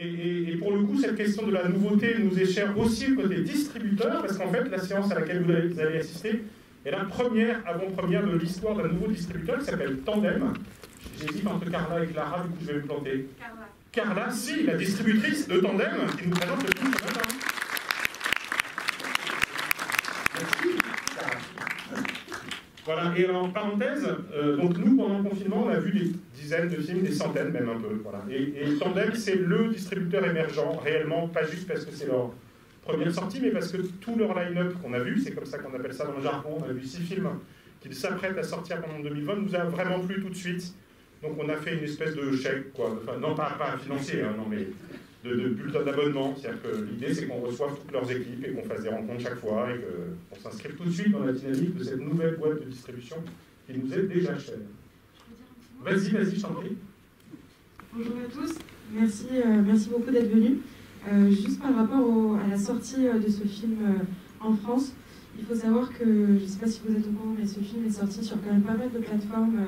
Et pour le coup, cette question de la nouveauté nous est chère aussi côté distributeur, parce qu'en fait, la séance à laquelle vous allez assister est la première avant-première de l'histoire d'un nouveau distributeur qui s'appelle Tandem. J'hésite entre Carla et Clara, du coup je vais me planter. Carla, si, la distributrice de Tandem, qui nous présente le film ce matin. Merci, Carla. Voilà, et en parenthèse, donc nous, pendant le confinement, on a vu des dizaines de films, des centaines même un peu. Voilà. Et Tandem, c'est le distributeur émergent, réellement, pas juste parce que c'est leur première sortie, mais parce que tout leur line-up qu'on a vu, c'est comme ça qu'on appelle ça dans le jargon, on a vu 6 films qu'ils s'apprêtent à sortir pendant 2020, nous a vraiment plu tout de suite. Donc on a fait une espèce de chèque, quoi. Enfin, non pas financier, hein, non, mais de bulletin d'abonnement. C'est-à-dire que l'idée, c'est qu'on reçoive toutes leurs équipes et qu'on fasse des rencontres chaque fois et qu'on s'inscrive tout de suite dans la dynamique de cette nouvelle boîte de distribution qui nous est déjà chère. Vas-y, je t'en prie. Bonjour à tous, merci beaucoup d'être venus. Juste par rapport à la sortie de ce film en France, il faut savoir que, je ne sais pas si vous êtes au courant, mais ce film est sorti sur quand même pas mal de plateformes,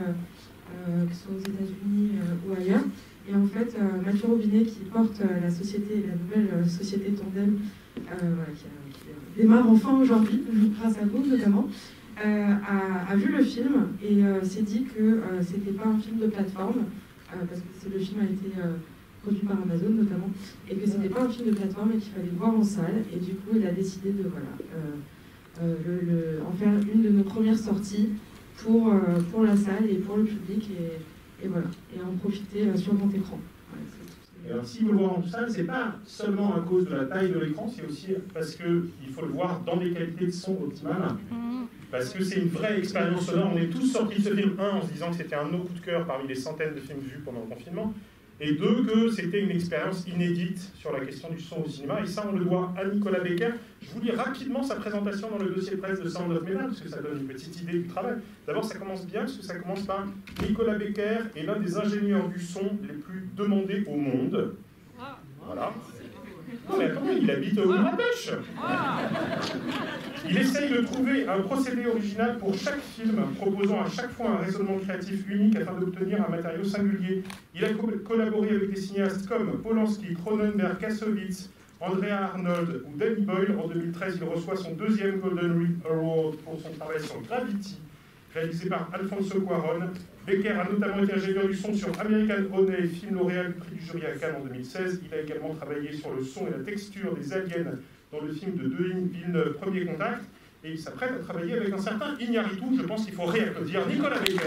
que ce soit aux États-Unis ou ailleurs. Et en fait, Mathieu Robinet, qui porte la nouvelle société Tandem, qui démarre enfin aujourd'hui, grâce à vous notamment, a vu le film et s'est dit que c'était pas un film de plateforme, parce que le film a été produit par Amazon notamment, et que c'était pas un film de plateforme et qu'il fallait le voir en salle. Et du coup, il a décidé de en faire une de nos premières sorties pour la salle et pour le public, et voilà, et en profiter sur grand écran. Voilà, alors, s'il veut le voir en salle, c'est pas seulement à cause de la taille de l'écran, c'est aussi parce qu'il faut le voir dans des qualités de son optimales. Parce que c'est une vraie expérience sonore. On est tous sortis de ce film, en se disant que c'était un de nos coups de cœur parmi les centaines de films vus pendant le confinement, et 2, que c'était une expérience inédite sur la question du son au cinéma. Et ça, on le doit à Nicolas Becker. Je vous lis rapidement sa présentation dans le dossier de presse de Sound of Metal, parce que ça donne une petite idée du travail. D'abord, ça commence bien, parce que ça commence par Nicolas Becker est l'un des ingénieurs du son les plus demandés au monde. Voilà. Non mais attends, il habite au Marrakech. Il essaye de trouver un procédé original pour chaque film, proposant à chaque fois un raisonnement créatif unique afin d'obtenir un matériau singulier. Il a collaboré avec des cinéastes comme Polanski, Cronenberg, Kassovitz, Andrea Arnold ou Danny Boyle. En 2013, il reçoit son 2e Golden Reel Award pour son travail sur Gravity, réalisé par Alfonso Cuarón. Becker a notamment été ingénieur du son sur American Honey, film lauréat du prix du jury à Cannes en 2016. Il a également travaillé sur le son et la texture des aliens dans le film de Denis Villeneuve, Premier Contact. Et il s'apprête à travailler avec un certain Iñárritu. Je pense qu'il faut réapplaudir Nicolas Becker.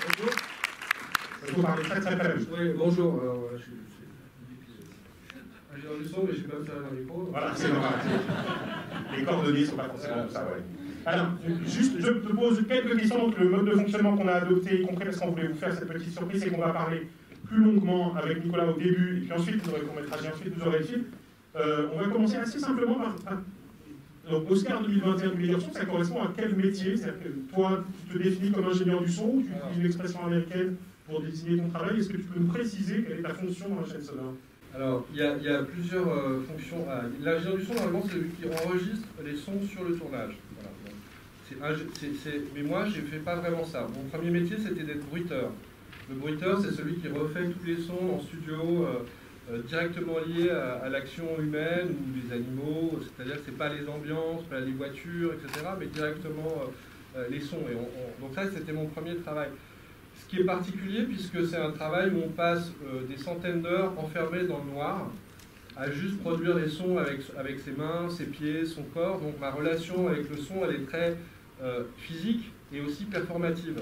Bonjour. Je vous parler très très. Oui, bonjour. Alors, je suis ingénieur du son, mais je suis pas derrière un micro. Voilà, c'est normal. Les coordonnées ne sont pas forcément ça, ouais. Alors, juste, je te pose quelques questions. Donc, le mode de fonctionnement qu'on a adopté, y compris parce qu'on voulait vous faire cette petite surprise, c'est qu'on va parler plus longuement avec Nicolas au début, et puis ensuite, vous aurez le court-métrage, et ensuite, vous aurez le film. On va commencer assez simplement par... Donc, Oscar 2021 du meilleur son, ça correspond à quel métier? C'est-à-dire que toi, tu te définis comme ingénieur du son, ou tu utilises une expression américaine pour désigner ton travail? Est-ce que tu peux nous préciser quelle est ta fonction dans la chaîne sonore? Alors, il y a plusieurs fonctions. L'ingénieur du son, normalement, c'est celui qui enregistre les sons sur le tournage. Voilà. Mais moi, je ne fais pas vraiment ça. Mon premier métier, c'était d'être bruiteur. Le bruiteur, c'est celui qui refait tous les sons en studio, directement liés à l'action humaine ou des animaux. C'est-à-dire que ce n'est pas les ambiances, pas les voitures, etc., mais directement les sons. Donc ça, c'était mon premier travail. Ce qui est particulier, puisque c'est un travail où on passe des centaines d'heures enfermés dans le noir, à juste produire les sons avec ses mains, ses pieds, son corps. Donc ma relation avec le son, elle est très physique et aussi performative.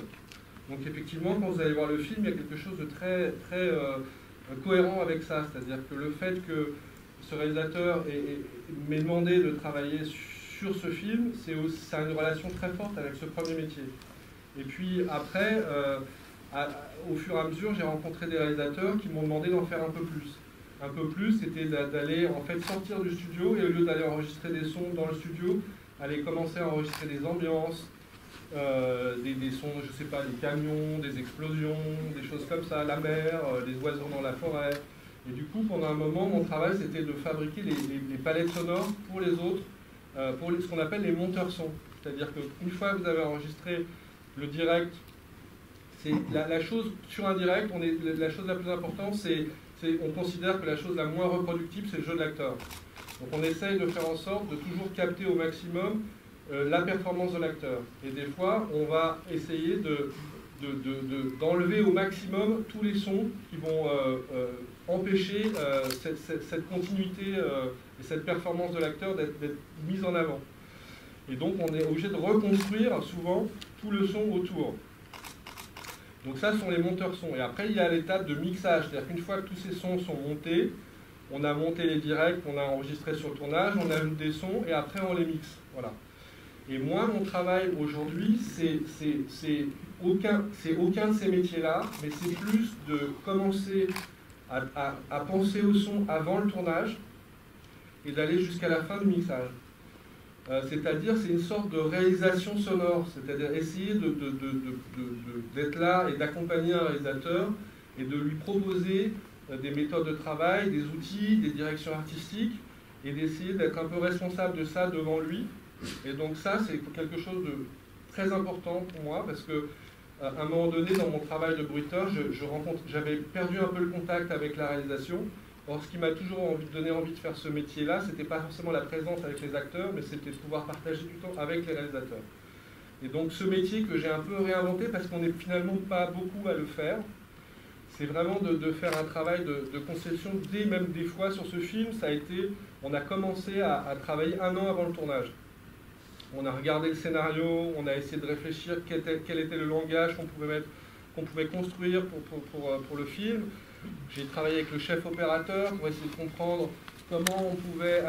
Donc effectivement, quand vous allez voir le film, il y a quelque chose de très, très cohérent avec ça. C'est-à-dire que le fait que ce réalisateur m'ait demandé de travailler sur ce film, ça a une relation très forte avec ce premier métier. Et puis après... au fur et à mesure, j'ai rencontré des réalisateurs qui m'ont demandé d'en faire un peu plus. Un peu plus, c'était d'aller en fait sortir du studio et au lieu d'aller enregistrer des sons dans le studio, aller commencer à enregistrer des ambiances, des sons, je sais pas, des camions, des explosions, des choses comme ça, la mer, des oiseaux dans la forêt. Et du coup, pendant un moment, mon travail, c'était de fabriquer les palettes sonores pour les autres, pour ce qu'on appelle les monteurs sons. C'est-à-dire qu'une fois que vous avez enregistré le direct, C'est la chose sur un direct, la chose la plus importante, on considère que la chose la moins reproductible, c'est le jeu de l'acteur. Donc on essaye de faire en sorte de toujours capter au maximum la performance de l'acteur. Et des fois, on va essayer d'enlever au maximum tous les sons qui vont empêcher cette continuité et cette performance de l'acteur d'être mise en avant. Et donc on est obligé de reconstruire souvent tout le son autour. Donc ça sont les monteurs sons. Et après il y a l'étape de mixage, c'est-à-dire qu'une fois que tous ces sons sont montés, on a monté les directs, on a enregistré sur le tournage, on ajoute des sons et après on les mixe. Voilà. Et moi, mon travail aujourd'hui, c'est aucun de ces métiers-là, mais c'est plus de commencer à penser au son avant le tournage et d'aller jusqu'à la fin du mixage. C'est-à-dire, c'est une sorte de réalisation sonore, c'est-à-dire essayer d'être là et d'accompagner un réalisateur et de lui proposer des méthodes de travail, des outils, des directions artistiques, et d'essayer d'être un peu responsable de ça devant lui. Et donc ça, c'est quelque chose de très important pour moi, parce que à un moment donné, dans mon travail de bruiteur, j'avais perdu un peu le contact avec la réalisation. Or, ce qui m'a toujours donné envie de faire ce métier-là, c'était pas forcément la présence avec les acteurs, mais c'était de pouvoir partager du temps avec les réalisateurs. Et donc ce métier que j'ai un peu réinventé, parce qu'on n'est finalement pas beaucoup à le faire, c'est vraiment de faire un travail de conception, même des fois sur ce film, ça a été, on a commencé à travailler 1 an avant le tournage. On a regardé le scénario, on a essayé de réfléchir quel était le langage qu'on pouvait construire pour le film. J'ai travaillé avec le chef opérateur pour essayer de comprendre comment on pouvait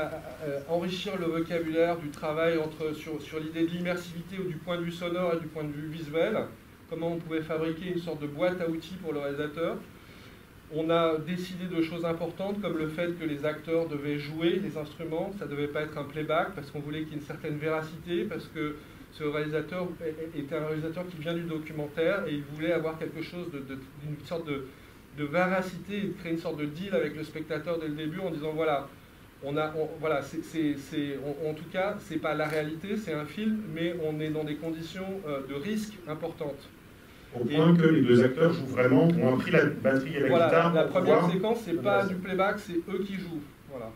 enrichir le vocabulaire du travail sur l'idée de l'immersivité ou du point de vue sonore et du point de vue visuel. Comment on pouvait fabriquer une sorte de boîte à outils pour le réalisateur. On a décidé de choses importantes comme le fait que les acteurs devaient jouer les instruments, ça ne devait pas être un playback parce qu'on voulait qu'il y ait une certaine véracité, parce que ce réalisateur était un réalisateur qui vient du documentaire et il voulait avoir quelque chose d'une sorte de véracité et de créer une sorte de deal avec le spectateur dès le début en disant voilà, voilà, en tout cas, c'est pas la réalité, c'est un film, mais on est dans des conditions de risque importantes. Au point que les deux acteurs jouent vraiment, ont appris la batterie et la guitare. La première séquence, c'est pas du playback, c'est eux qui jouent. Voilà.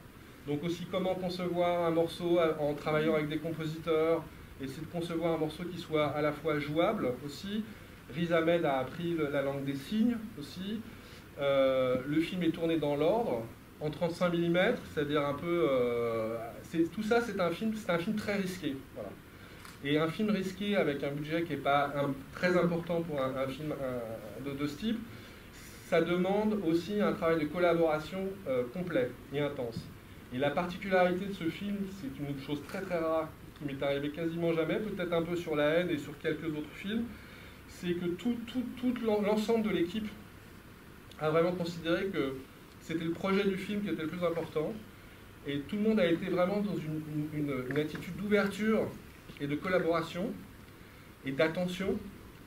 Donc aussi comment concevoir un morceau en travaillant avec des compositeurs, essayer de concevoir un morceau qui soit à la fois jouable aussi. Riz Ahmed a appris la langue des signes aussi. Le film est tourné dans l'ordre, en 35 mm, c'est-à-dire un peu... tout ça, c'est un film très risqué. Voilà. Et un film risqué avec un budget qui n'est pas très important pour un film de ce type, ça demande aussi un travail de collaboration complet et intense. Et la particularité de ce film, c'est une chose très très rare qui m'est arrivée quasiment jamais, peut-être un peu sur La Haine et sur quelques autres films, c'est que tout l'ensemble de l'équipe a vraiment considéré que c'était le projet du film qui était le plus important. Et tout le monde a été vraiment dans une attitude d'ouverture et de collaboration et d'attention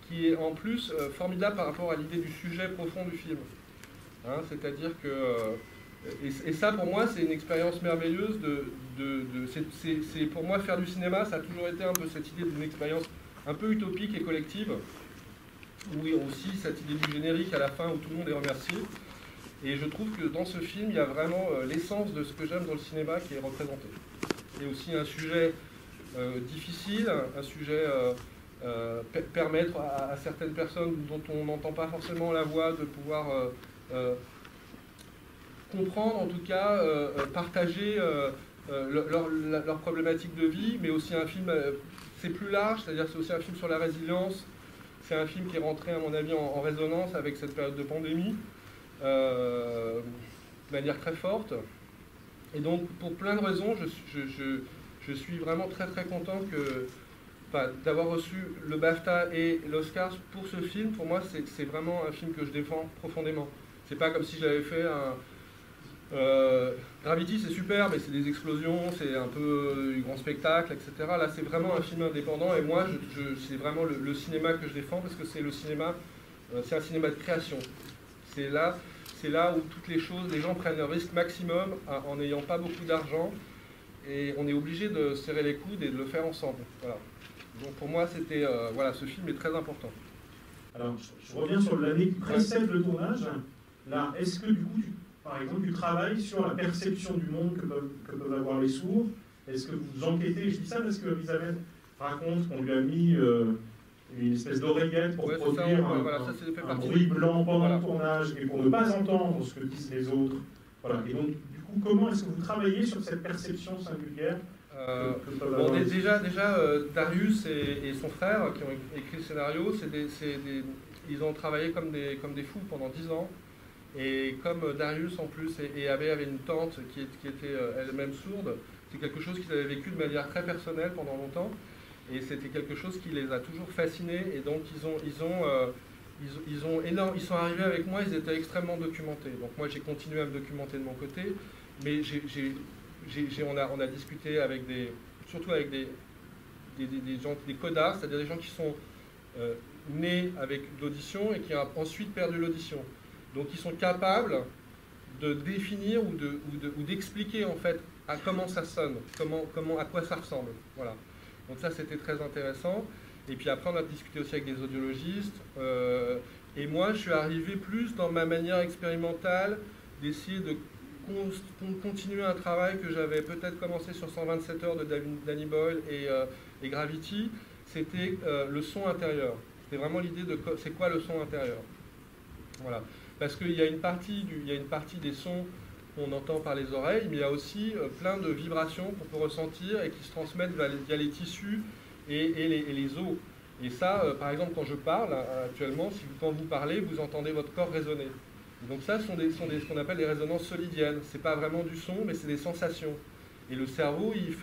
qui est en plus formidable par rapport à l'idée du sujet profond du film. Hein, c'est-à-dire que... et ça, pour moi, c'est une expérience merveilleuse. C'est pour moi, faire du cinéma, ça a toujours été un peu cette idée d'une expérience un peu utopique et collective, où il y a aussi cette idée du générique à la fin où tout le monde est remercié. Et je trouve que dans ce film, il y a vraiment l'essence de ce que j'aime dans le cinéma qui est représenté. Il y a aussi un sujet difficile, un sujet permettre à certaines personnes dont on n'entend pas forcément la voix de pouvoir comprendre, en tout cas, partager leur problématique de vie, mais aussi un film, c'est plus large, c'est-à-dire c'est aussi un film sur la résilience. C'est un film qui est rentré, à mon avis, en résonance avec cette période de pandémie, de manière très forte. Et donc, pour plein de raisons, je suis vraiment très très content d'avoir reçu le BAFTA et l'Oscar pour ce film. Pour moi, c'est vraiment un film que je défends profondément. C'est pas comme si j'avais fait un... Gravity, c'est super, mais c'est des explosions, c'est un peu du grand spectacle, etc. Là, c'est vraiment un film indépendant, et moi, c'est vraiment le cinéma que je défends, parce que c'est le cinéma, c'est un cinéma de création. C'est là où toutes les choses, les gens prennent un risque maximum en n'ayant pas beaucoup d'argent, et on est obligé de serrer les coudes et de le faire ensemble. Voilà. Donc pour moi, c'était voilà, ce film est très important. Alors, je reviens sur l'année qui précède le tournage. Là, est-ce que du coup, par exemple, tu travailles sur la perception du monde que peuvent avoir les sourds? Est-ce que vous enquêtez? Je dis ça parce que Elisabeth raconte qu'on lui a mis une espèce d'oreillette pour produire un bruit blanc pendant le tournage et pour ne pas entendre ce que disent les autres. Voilà. Et donc, du coup, comment est-ce que vous travaillez sur cette perception singulière déjà, Darius et son frère qui ont écrit le scénario, ils ont travaillé comme des fous pendant 10 ans. Et comme Darius en plus avait une tante qui était elle-même sourde, c'est quelque chose qu'ils avaient vécu de manière très personnelle pendant longtemps. Et c'était quelque chose qui les a toujours fascinés. Et donc ils sont arrivés avec moi, ils étaient extrêmement documentés. Donc moi j'ai continué à me documenter de mon côté, mais on a discuté surtout avec des gens, des codards, c'est-à-dire des gens qui sont nés avec l'audition et qui ont ensuite perdu l'audition. Donc ils sont capables de définir ou d'expliquer en fait à comment ça sonne, à quoi ça ressemble. Voilà. Donc ça c'était très intéressant. Et puis après on a discuté aussi avec des audiologistes. Et moi je suis arrivé plus dans ma manière expérimentale d'essayer de continuer un travail que j'avais peut-être commencé sur 127 heures de Danny Boyle et Gravity. C'était le son intérieur. C'était vraiment l'idée de c'est quoi le son intérieur. Voilà. Parce qu'il y a une partie des sons qu'on entend par les oreilles, mais il y a aussi plein de vibrations qu'on peut ressentir et qui se transmettent via les tissus et les os. Et ça, par exemple, quand je parle actuellement, quand vous parlez, vous entendez votre corps résonner. Et donc ça, ce qu'on appelle des résonances solidiennes. C'est pas vraiment du son, mais c'est des sensations. Et le cerveau, il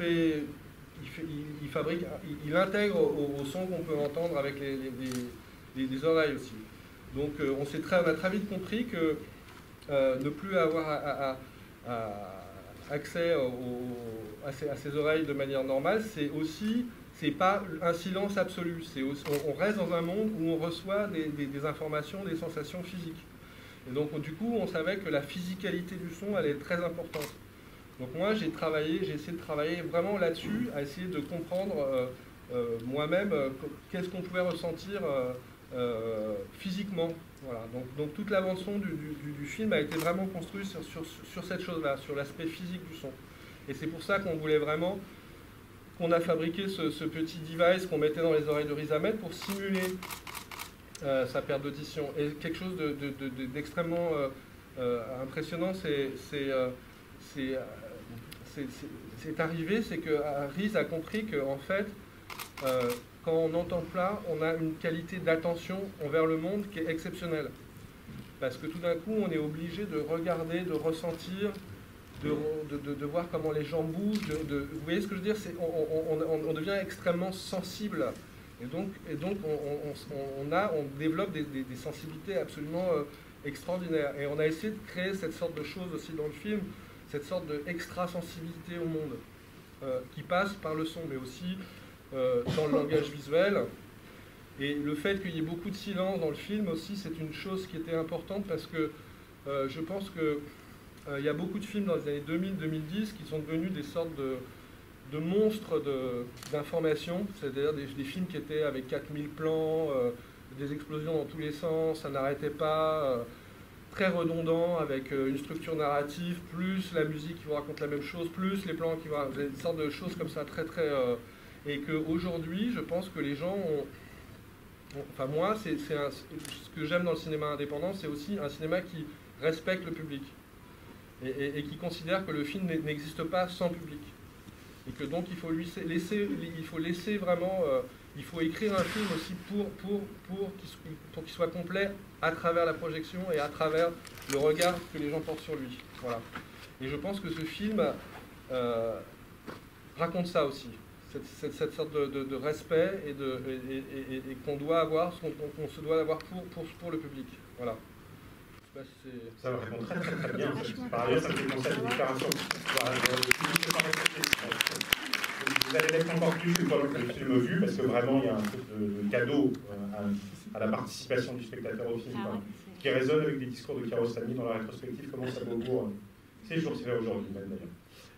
intègre au son qu'on peut entendre avec les oreilles aussi. Donc on a très vite compris que ne plus avoir accès à ses oreilles de manière normale, c'est pas un silence absolu. On reste dans un monde où on reçoit des informations, des sensations physiques. Et donc du coup, on savait que la physicalité du son, elle est très importante. Donc moi, j'ai essayé de travailler vraiment là-dessus, à essayer de comprendre moi-même qu'est-ce qu'on pouvait ressentir physiquement. Voilà. Donc toute la bande-son du film a été vraiment construite sur cette chose-là, sur l'aspect physique du son. Et c'est pour ça qu'on a fabriqué ce petit device qu'on mettait dans les oreilles de Riz Ahmed pour simuler sa perte d'audition. Et quelque chose d'extrêmement impressionnant, c'est arrivé, c'est que Riz a compris qu'en fait, quand on entend plat, on a une qualité d'attention envers le monde qui est exceptionnelle. Parce que tout d'un coup, on est obligé de regarder, de ressentir, de voir comment les gens bougent. Vous voyez ce que je veux dire? On devient extrêmement sensible. Et donc on développe des sensibilités absolument extraordinaires. Et on a essayé de créer cette sorte de chose aussi dans le film, cette sorte d'extra-sensibilité au monde, qui passe par le son, mais aussi dans le langage visuel. Et le fait qu'il y ait beaucoup de silence dans le film aussi, c'est une chose qui était importante parce que je pense qu'il y a beaucoup de films dans les années 2000-2010 qui sont devenus des sortes de monstres d'information, c'est-à-dire des films qui étaient avec 4000 plans, des explosions dans tous les sens, ça n'arrêtait pas, très redondant, avec une structure narrative, plus la musique qui vous raconte la même chose, plus les plans qui vous racontent des sortes de choses comme ça, très très... et qu'aujourd'hui, je pense que les gens ont... Enfin moi, ce que j'aime dans le cinéma indépendant, c'est aussi un cinéma qui respecte le public et qui considère que le film n'existe pas sans public. Et que donc il faut laisser vraiment, il faut écrire un film aussi pour qu'il soit complet à travers la projection et à travers le regard que les gens portent sur lui. Voilà. Et je pense que ce film raconte ça aussi, cette sorte de respect et qu'on doit avoir, qu'on se doit avoir pour le public. Voilà. Ça me répond très très très bien. Par ailleurs, ça me fait penser à une déclaration. Vous allez mettre encore plus une fois le film vu, parce que vraiment il y a un truc de cadeau à la participation du spectateur au film, qui résonne avec des discours de Kiarostami dans la rétrospective. Comment ça vaut pour ces jours, c'est là aujourd'hui même d'ailleurs.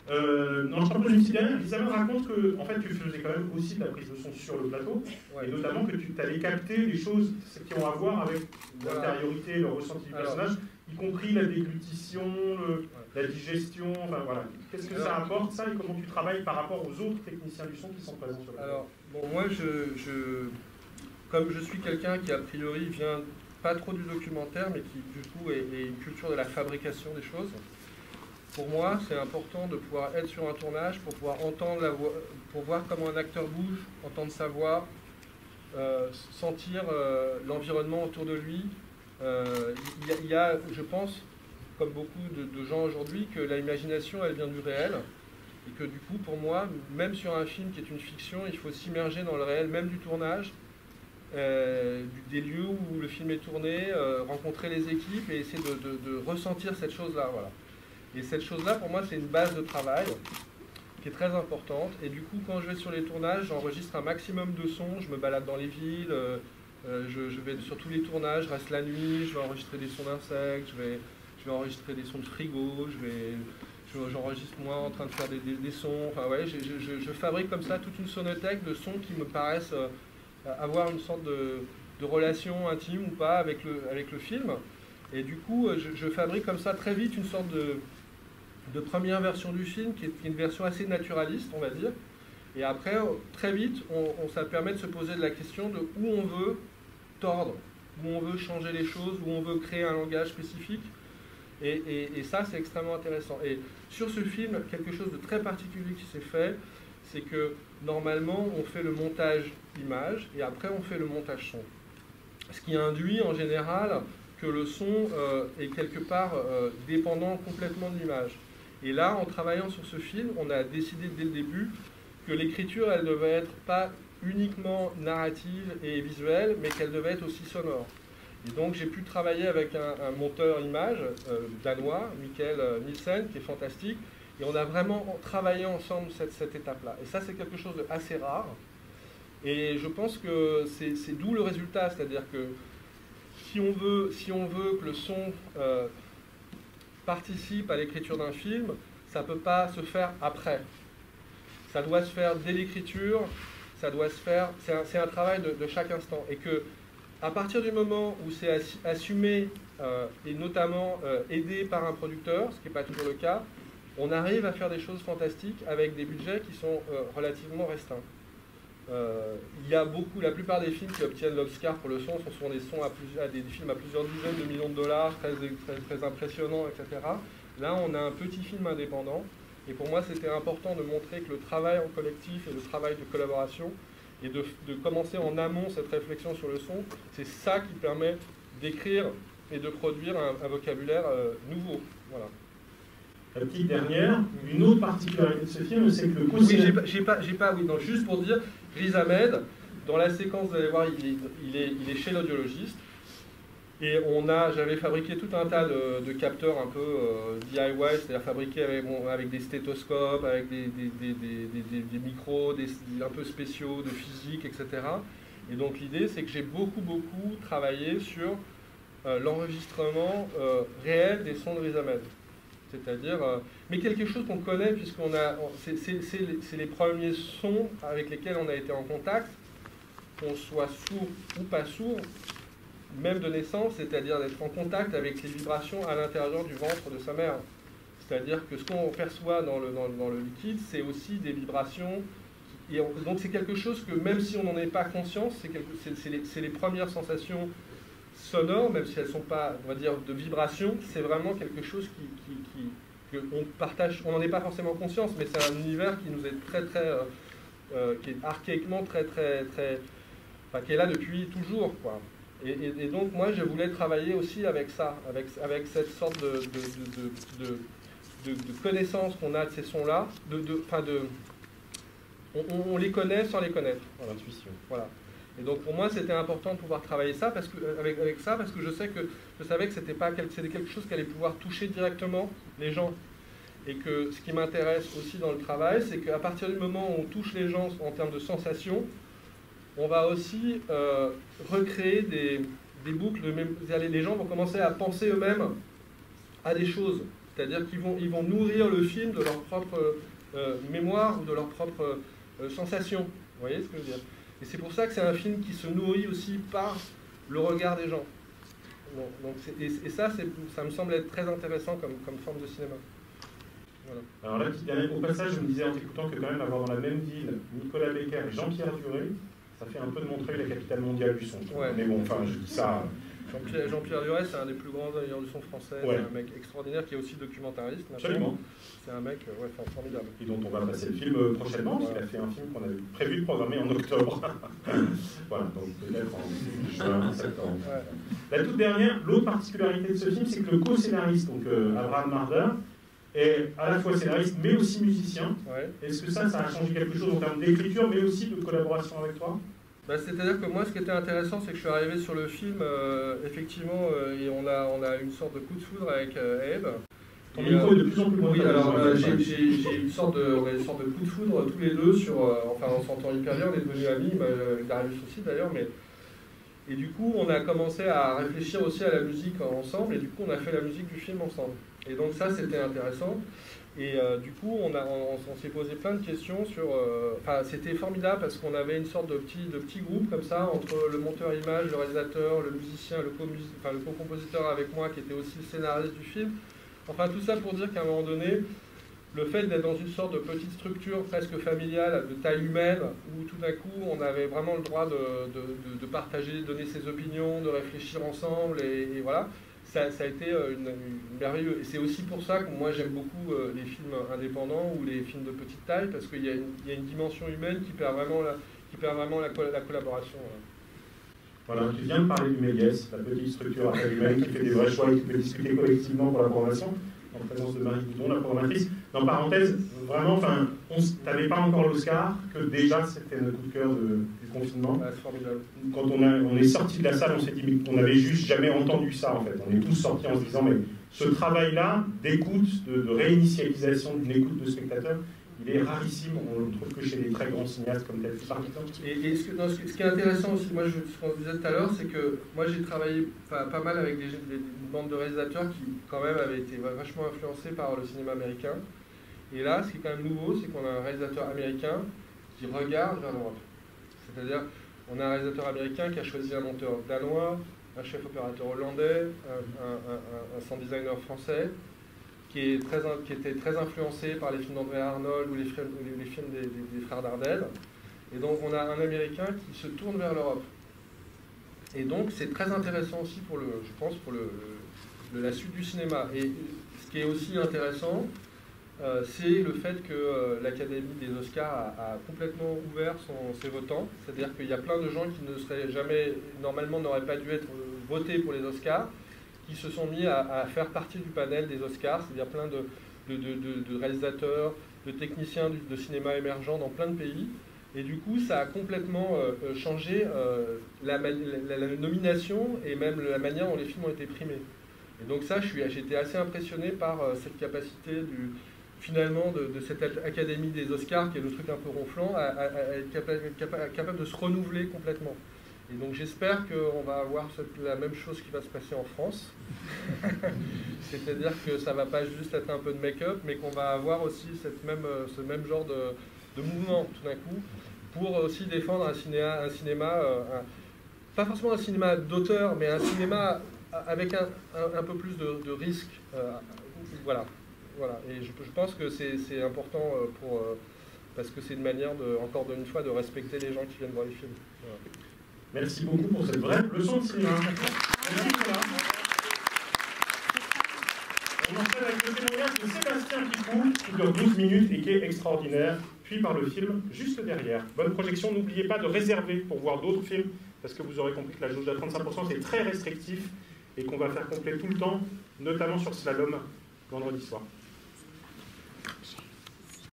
Non, je propose une petite dernière. Lisa me raconte que en fait, tu faisais quand même aussi de la prise de son sur le plateau, et notamment que tu allais capter des choses qui ont à voir avec l'intériorité, le ressenti du personnage, y compris la déglutition, la digestion, enfin voilà. Qu'est-ce que ça apporte, ça, et comment tu travailles par rapport aux autres techniciens du son qui sont présents sur le plateau? Alors, bon, moi, comme je suis quelqu'un qui, a priori, vient pas trop du documentaire, mais qui, du coup, est une culture de la fabrication des choses, pour moi, c'est important de pouvoir être sur un tournage pour pouvoir entendre la voix, pour voir comment un acteur bouge, entendre sa voix, sentir l'environnement autour de lui. Il y a, je pense, comme beaucoup de gens aujourd'hui, que l'imagination, elle vient du réel. Et que du coup, pour moi, même sur un film qui est une fiction, il faut s'immerger dans le réel, même du tournage, des lieux où le film est tourné, rencontrer les équipes et essayer de ressentir cette chose-là. Voilà. Et cette chose-là, pour moi, c'est une base de travail qui est très importante. Et du coup, quand je vais sur les tournages, j'enregistre un maximum de sons, je me balade dans les villes, je vais sur tous les tournages, je reste la nuit, je vais enregistrer des sons d'insectes, je vais enregistrer des sons de frigo, j'enregistre moi en train de faire des sons. Enfin, ouais, je fabrique comme ça toute une sonothèque de sons qui me paraissent avoir une sorte de relation intime ou pas avec le film. Et du coup, je fabrique comme ça très vite une sorte de première version du film qui est une version assez naturaliste, on va dire. Et après, très vite, ça permet de se poser la question de où on veut tordre, où on veut changer les choses, où on veut créer un langage spécifique. Et ça, c'est extrêmement intéressant. Et sur ce film, quelque chose de très particulier qui s'est fait, c'est que normalement, on fait le montage image et après, on fait le montage son. Ce qui induit en général que le son est quelque part dépendant complètement de l'image. Et là, en travaillant sur ce film, on a décidé dès le début que l'écriture, elle devait être pas uniquement narrative et visuelle, mais qu'elle devait être aussi sonore. Et donc j'ai pu travailler avec un monteur image danois, Michael Nielsen, qui est fantastique, et on a vraiment travaillé ensemble cette étape-là. Et ça, c'est quelque chose d'assez rare. Et je pense que c'est d'où le résultat, c'est-à-dire que si on veut que le son participe à l'écriture d'un film, ça ne peut pas se faire après. Ça doit se faire dès l'écriture, ça doit se faire, c'est un travail de chaque instant. Et que à partir du moment où c'est assumé et notamment aidé par un producteur, ce qui n'est pas toujours le cas, on arrive à faire des choses fantastiques avec des budgets qui sont relativement restreints. Il y a la plupart des films qui obtiennent l'Oscar pour le son, ce sont des sons des films à plusieurs dizaines de millions de dollars, très impressionnants, etc. Là, on a un petit film indépendant, et pour moi, c'était important de montrer que le travail en collectif et le travail de collaboration, et de commencer en amont cette réflexion sur le son, c'est ça qui permet d'écrire et de produire un vocabulaire nouveau. Voilà. La petite dernière, une autre particularité de ce film, c'est que le oui, non, juste pour dire, Riz Ahmed, dans la séquence, vous allez voir, il est chez l'audiologiste, et j'avais fabriqué tout un tas de capteurs un peu DIY, c'est-à-dire fabriqués avec des stéthoscopes, avec des micros, un peu spéciaux de physique, etc. Et donc l'idée, c'est que j'ai beaucoup travaillé sur l'enregistrement réel des sons de Riz Ahmed. C'est-à-dire, mais quelque chose qu'on connaît, c'est les premiers sons avec lesquels on a été en contact, qu'on soit sourd ou pas sourd, même de naissance, c'est-à-dire d'être en contact avec les vibrations à l'intérieur du ventre de sa mère. C'est-à-dire que ce qu'on perçoit dans le liquide, c'est aussi des vibrations. Donc c'est quelque chose que, même si on n'en est pas conscient, c'est les premières sensations sonores, même si elles ne sont pas, on va dire, de vibration, c'est vraiment quelque chose qu'on partage. On n'en est pas forcément conscience, mais c'est un univers qui nous est qui est archaïquement enfin, qui est là depuis toujours, quoi. Et donc moi, je voulais travailler aussi avec ça, avec cette sorte de connaissance qu'on a de ces sons-là, on les connaît sans les connaître. L'intuition. Voilà. Et donc pour moi, c'était important de pouvoir travailler ça avec ça, parce que je savais que c'était quelque chose qui allait pouvoir toucher directement les gens. Et que ce qui m'intéresse aussi dans le travail, c'est qu'à partir du moment où on touche les gens en termes de sensations, on va aussi recréer des boucles. Les gens vont commencer à penser eux-mêmes à des choses C'est-à-dire qu'ils vont nourrir le film de leur propre mémoire ou de leur propre sensation. Vous voyez ce que je veux dire? Et c'est pour ça que c'est un film qui se nourrit aussi par le regard des gens. Bon, donc et ça me semble être très intéressant comme forme de cinéma. Voilà. Alors là, au passage, je me disais en t'écoutant que quand même avoir dans la même ville Nicolas Becker et Jean-Pierre Duret, ça fait un peu de Montreuil la capitale mondiale du son. Ouais. Mais bon, enfin, je dis ça... Jean-Pierre Duret, c'est un des plus grands ingénieurs du son français, ouais. C'est un mec extraordinaire qui est aussi documentariste. Absolument. C'est un mec formidable. Et dont on va passer le film prochainement, parce qu'il a fait un film qu'on avait prévu de programmer en octobre. Voilà, donc peut-être en juin, septembre. Ouais. La toute dernière, l'autre particularité de ce film, c'est que le co-scénariste, donc Abraham Marder, est à la fois scénariste mais aussi musicien. Ouais. Est-ce que ça a changé quelque chose en termes d'écriture, mais aussi de collaboration avec toi? C'est-à-dire que moi, ce qui était intéressant, c'est que je suis arrivé sur le film, effectivement, et on a une sorte de coup de foudre avec Abe. Ton micro est de plus en plus loin. Oui, alors j'ai une sorte de coup de foudre tous les deux sur... enfin, on s'entend hyper bien, on est devenus amis, Darius aussi d'ailleurs, mais... Et du coup, on a commencé à réfléchir aussi à la musique ensemble, et du coup, on a fait la musique du film ensemble. Et donc ça, c'était intéressant. Et du coup, on s'est posé plein de questions sur... Enfin, c'était formidable parce qu'on avait une sorte de petit groupe comme ça, entre le monteur image, le réalisateur, le musicien, le co-compositeur avec moi, qui était aussi le scénariste du film. Enfin, tout ça pour dire qu'à un moment donné, le fait d'être dans une sorte de petite structure presque familiale, de taille humaine, où tout d'un coup, on avait vraiment le droit de partager, de donner ses opinions, de réfléchir ensemble, et voilà. Ça a été une merveilleux. Et c'est aussi pour ça que moi j'aime beaucoup les films indépendants ou les films de petite taille, parce qu'il y a une dimension humaine qui perd vraiment la collaboration. Voilà, tu viens de parler du Méliès, la petite structure à taille humaine qui fait des vrais choix et qui peut discuter collectivement pour la programmation, en présence de Marie Boudon, la programmatrice. En parenthèse, vraiment, tu n'avais pas encore l'Oscar, que déjà c'était notre coup de cœur du confinement. Ah, c'est formidable. Quand on est sorti de la salle, on s'est dit qu'on n'avait juste jamais entendu ça en fait. On est tous sortis en se disant, mais ce travail-là d'écoute, de réinitialisation d'une écoute de spectateurs, il est rarissime. On le trouve que chez les très grands cinéastes comme tel par exemple. Et ce qui est intéressant aussi, moi, ce qu'on disait tout à l'heure, c'est que moi j'ai travaillé pas mal avec une bande de réalisateurs qui quand même avaient été vachement influencés par le cinéma américain. Et là, ce qui est quand même nouveau, c'est qu'on a un réalisateur américain qui regarde vers l'Europe. C'est-à-dire, on a un réalisateur américain qui a choisi un monteur danois, un chef opérateur hollandais, un sound designer français, qui était très influencé par les films d'André Arnold ou les films des frères Dardenne. Et donc, on a un Américain qui se tourne vers l'Europe. Et donc, c'est très intéressant aussi pour la suite du cinéma. Et ce qui est aussi intéressant, c'est le fait que l'Académie des Oscars a complètement ouvert ses votants. C'est-à-dire qu'il y a plein de gens qui ne seraient jamais, normalement, n'auraient pas dû être votés pour les Oscars, qui se sont mis à faire partie du panel des Oscars. C'est-à-dire plein de réalisateurs, de techniciens de cinéma émergents dans plein de pays. Et du coup, ça a complètement changé la nomination et même la manière dont les films ont été primés. Et donc ça, j'étais assez impressionné par cette capacité finalement de cette Académie des Oscars, qui est le truc un peu ronflant, à être capable de se renouveler complètement. Et donc j'espère qu'on va avoir la même chose qui va se passer en France. C'est-à-dire que ça ne va pas juste être un peu de make-up, mais qu'on va avoir aussi ce même genre de mouvement tout d'un coup, pour aussi défendre un cinéma pas forcément un cinéma d'auteur, mais un cinéma avec un peu plus de risque. Voilà. Et je pense que c'est important parce que c'est une manière, encore une fois, de respecter les gens qui viennent voir les films. Voilà. Merci beaucoup pour cette vraie leçon de cinéma. Merci, voilà. On enchaîne avec le témoignage de Sébastien Picou, qui dure 12 minutes et qui est extraordinaire, puis par le film juste derrière. Bonne projection, n'oubliez pas de réserver pour voir d'autres films, parce que vous aurez compris que la jauge à 35% c'est très restrictif et qu'on va faire complet tout le temps, notamment sur Slalom, vendredi soir.